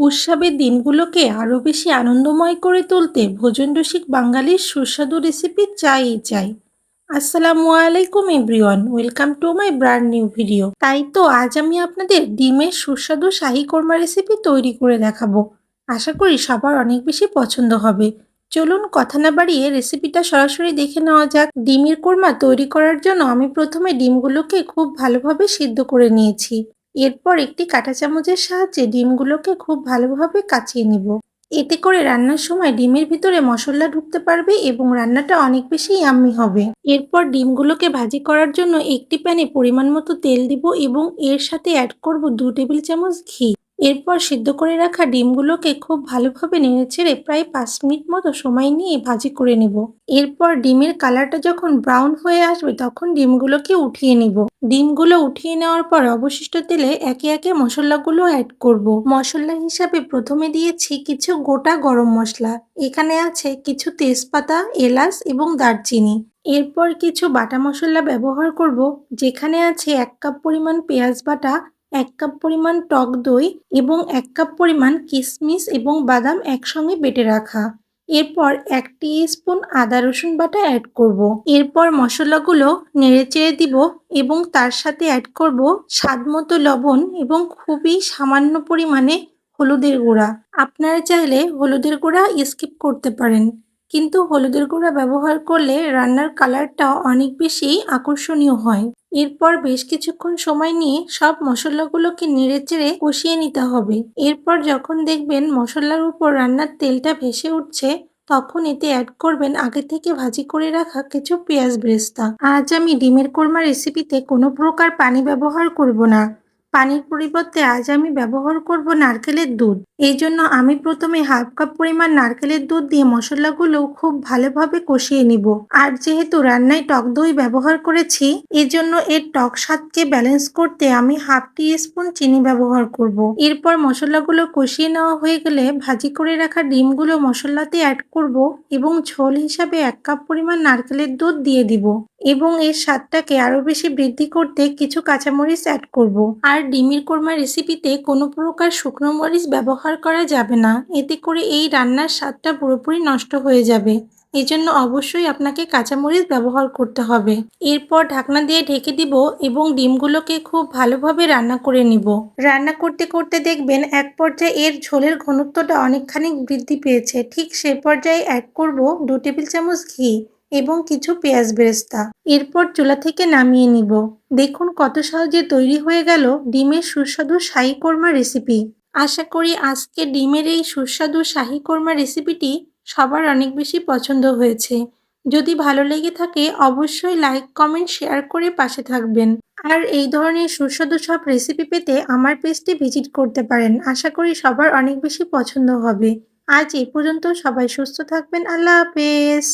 উৎসবের দিনগুলোকে আরও বেশি আনন্দময় করে তুলতে ভোজনরসিক বাঙালির সুস্বাদু রেসিপি চাই। আসসালামু আলাইকুম everyone, welcome to my brand new video. তাই তো আজ আমি আপনাদের ডিমের সুস্বাদু শাহী কোরমা রেসিপি তৈরি করে দেখাবো। আশা করি সবার অনেক বেশি পছন্দ হবে। চলুন কথা না বাড়িয়ে রেসিপিটা সরাসরি দেখে নেওয়া যাক। ডিমের কোরমা তৈরি করার জন্য আমি প্রথমে ডিমগুলোকে খুব ভালোভাবে সিদ্ধ করে নিয়েছি। এরপর একটি কাঁটা চামচের সাহায্যে ডিমগুলোকে খুব ভালোভাবে কাচিয়ে নিব। এতে করে রান্নার সময় ডিমের ভিতরে মশলা ঢুকতে পারবে এবং রান্নাটা অনেক বেশি ইয়াম্মি হবে। এরপর ডিমগুলোকে ভাজি করার জন্য একটি প্যানে পরিমাণ মতো তেল দিব এবং এর সাথে অ্যাড করব 2 টেবিল চামচ ঘি। এরপর সিদ্ধ করে রাখা ডিমগুলোকে খুব ভালোভাবে নেড়েচেড়ে প্রায় 5 মিনিট মতো সময় নিয়ে ভাজি করে নেব। এরপর ডিমের কালারটা যখন ব্রাউন হয়ে আসবে তখন ডিমগুলোকে উঠিয়ে নিব। ডিমগুলো উঠিয়ে নেওয়ার পর অবশিষ্ট তেলে একে একে মশলাগুলো অ্যাড করব। মশলা হিসাবে প্রথমে দিয়েছি কিছু গোটা গরম মশলা। এখানে আছে কিছু তেজপাতা, এলাচ এবং দারচিনি। এরপর কিছু বাটা মশলা ব্যবহার করব, যেখানে আছে 1 কাপ পরিমাণ পেঁয়াজ বাটা, 1 কাপ পরিমাণ টক দই এবং 1 কাপ পরিমাণ কিশমিশ এবং বাদাম একসঙ্গে বেটে রাখা। এরপর 1 স্পুন আদা রসুন বাটা অ্যাড করব। এরপর মশলাগুলো নেড়েচেড়ে দিব এবং তার সাথে অ্যাড করব স্বাদমতো লবণ এবং খুবই সামান্য পরিমাণে হলুদের গুঁড়া। আপনারা চাইলে হলুদের গুঁড়া স্কিপ করতে পারেন, কিন্তু হলুদের গুঁড়া ব্যবহার করলে রান্নার কালারটা অনেক বেশি আকর্ষণীয় হয়। এরপর বেশ কিছুক্ষণ সময় নিয়ে সব মশলাগুলোকে নেড়েচেড়ে কষিয়ে নিতে হবে। এরপর যখন দেখবেন মশলার উপর রান্নার তেলটা ভেসে উঠছে, তখন এতে অ্যাড করবেন আগে থেকে ভাজি করে রাখা কিছু পেঁয়াজ বেরেস্তা। আজ আমি ডিমের কোরমা রেসিপিতে কোনো প্রকার পানি ব্যবহার করব না। পানির পরিবর্তে আজ আমি ব্যবহার করব নারকেলের দুধ। এই জন্য আমি প্রথমে হাফ কাপ পরিমাণ নারকেলের দুধ দিয়ে মশলাগুলো খুব ভালোভাবে কষিয়ে নিব। আর যেহেতু রান্নায় টক দই ব্যবহার করেছি, এজন্য এর টক স্বাদকে ব্যালেন্স করতে আমি হাফ স্পুন চিনি ব্যবহার করব। এরপর মশলাগুলো কষিয়ে নেওয়া হয়ে গেলে ভাজি করে রাখা ডিমগুলো মশলাতে অ্যাড করব এবং ঝোল হিসাবে 1 কাপ পরিমাণ নারকেলের দুধ দিয়ে দিব এবং এর স্বাদটাকে আরো বেশি বৃদ্ধি করতে কিছু কাঁচামরিচ অ্যাড করব। আর ডিমের কোরমা রেসিপিতে কোনো প্রকার শুকনো মরিচ ব্যবহার করা যাবে না, এতে করে এই রান্নার স্বাদটা পুরোপুরি নষ্ট হয়ে যাবে। এজন্য অবশ্যই আপনাকে কাঁচামরিচ ব্যবহার করতে হবে। এরপর ঢাকনা দিয়ে ঢেকে দিব এবং ডিমগুলোকে খুব ভালোভাবে রান্না করে নিব। রান্না করতে করতে দেখবেন এক পর্যায়ে এর ঝোলের ঘনত্বটা অনেকখানি বৃদ্ধি পেয়েছে। ঠিক সে পর্যায়ে অ্যাড করব 2 টেবিল চামচ ঘি এবং কিছু পেঁয়াজ বেরেস্তা। এরপর চুলা থেকে নামিয়ে নিব। দেখুন কত সহজে তৈরি হয়ে গেল ডিমের সুস্বাদু শাহী কোরমা রেসিপি। আশা করি আজকে ডিমের এই সুস্বাদু শাহী কোরমা রেসিপিটি সবার অনেক বেশি পছন্দ হয়েছে। যদি ভালো লেগে থাকে অবশ্যই লাইক, কমেন্ট, শেয়ার করে পাশে থাকবেন। আর এই ধরনের সুস্বাদু সব রেসিপি পেতে আমার পেজটি ভিজিট করতে পারেন। আশা করি সবার অনেক বেশি পছন্দ হবে। আজ এই পর্যন্ত, সবাই সুস্থ থাকবেন। আল্লাহ হাফেজ।